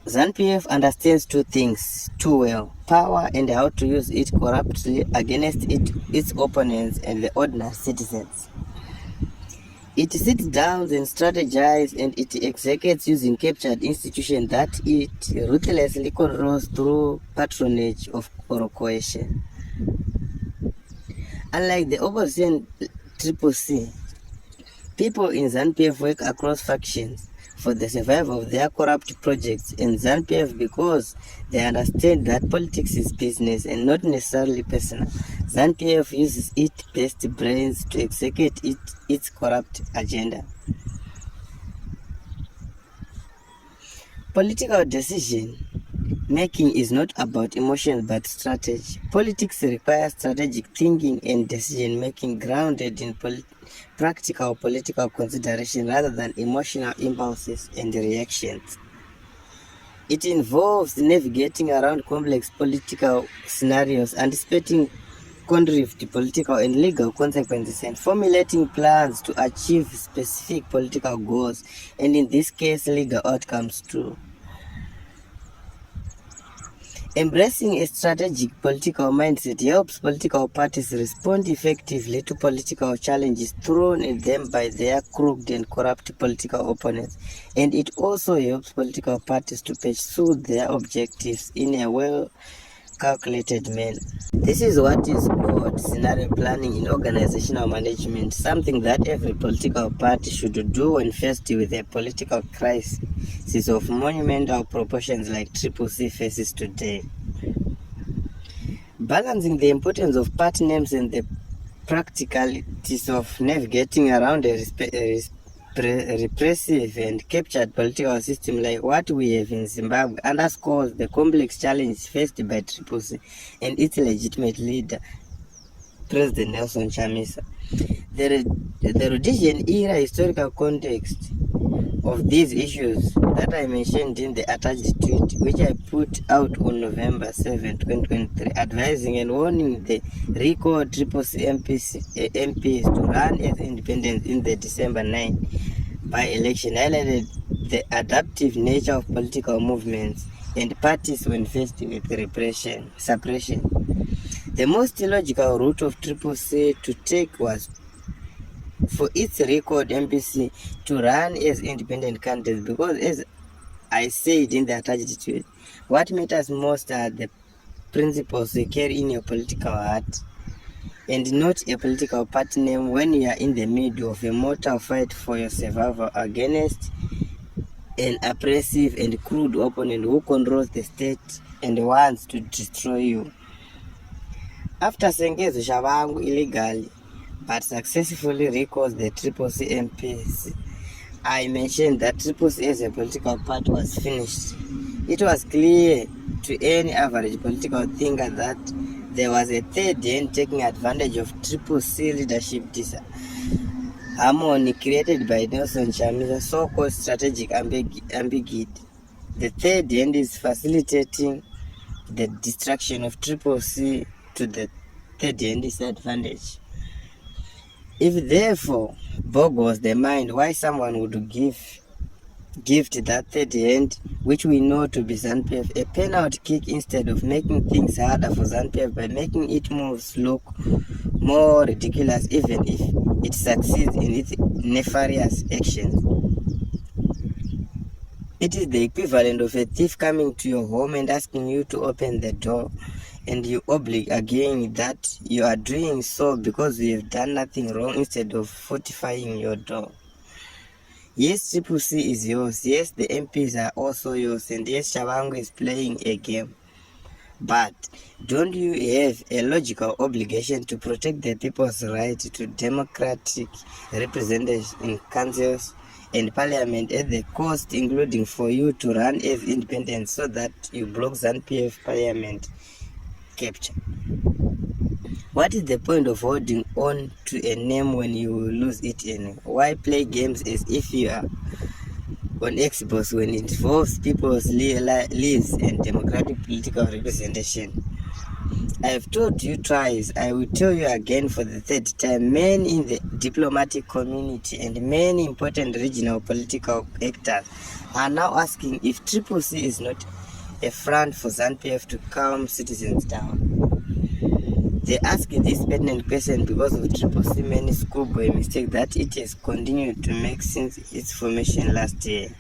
Zanu PF understands two things too well: power and how to use it corruptly against its opponents and the ordinary citizens. It sits down and strategizes, and it executes using captured institutions that it ruthlessly controls through patronage or coercion. Unlike the opposition CCC, people in Zanu PF work across factions for the survival of their corrupt projects in Zanu PF because they understand that politics is business and not necessarily personal. Zanu PF uses its best brains to execute its corrupt agenda. Political decision making is not about emotions but strategy. Politics requires strategic thinking and decision making grounded in practical political consideration rather than emotional impulses and reactions. It involves navigating around complex political scenarios, anticipating contrived political and legal consequences, and formulating plans to achieve specific political goals, and in this case, legal outcomes too. Embracing a strategic political mindset helps political parties respond effectively to political challenges thrown at them by their crooked and corrupt political opponents, and it also helps political parties to pursue their objectives in a well-calculated manner. This is what is called scenario planning in organizational management, something that every political party should do when faced with a political crisis of monumental proportions like CCC faces today. Balancing the importance of party names and the practicalities of navigating around a repressive and captured political system like what we have in Zimbabwe underscores the complex challenge faced by CCC and its legitimate leader, President Nelson Chamisa. The Rhodesian era historical context of these issues that I mentioned in the attached tweet, which I put out on November 7, 2023, advising and warning the recalled CCC MPs to run as independents in the December 9 by-election, highlighted the adaptive nature of political movements and parties when faced with suppression. The most logical route of CCC to take was for its record MPC to run as independent candidates, because as I said in the attached tweet, what matters most are the principles you carry in your political heart and not a political party name when you are in the middle of a mortal fight for your survival against an oppressive and crude opponent who controls the state and wants to destroy you. After Sengezo Shabangu illegally but successfully recalls the CCC MPs, I mentioned that CCC as a political party was finished. It was clear to any average political thinker that there was a third hand taking advantage of CCC leadership harmony created by Nelson Chamisa, so-called strategic ambiguity. The third hand is facilitating the destruction of CCC to the third hand disadvantage. If therefore boggles the mind why someone would gift that third hand, which we know to be Zanu PF, a penalty kick instead of making things harder for Zanu PF by making its moves look more ridiculous even if it succeeds in its nefarious actions. It is the equivalent of a thief coming to your home and asking you to open the door, and you oblige again that you are doing so because you have done nothing wrong instead of fortifying your door. Yes, CCC is yours. Yes, the MPs are also yours. And yes, Shabangu is playing a game. But don't you have a logical obligation to protect the people's right to democratic representation in councils and parliament at the cost, including for you to run as independent so that you block Zanu PF parliament capture? What is the point of holding on to a name when you will lose it anyway? Why play games as if you are on Xbox when it involves people's lives and democratic political representation? I have told you twice, I will tell you again for the third time. Men in the diplomatic community and many important regional political actors are now asking if CCC is not a front for Zanu PF to calm citizens down. They ask this pertinent question because of CCC many schoolboy mistakes that it has continued to make since its formation last year.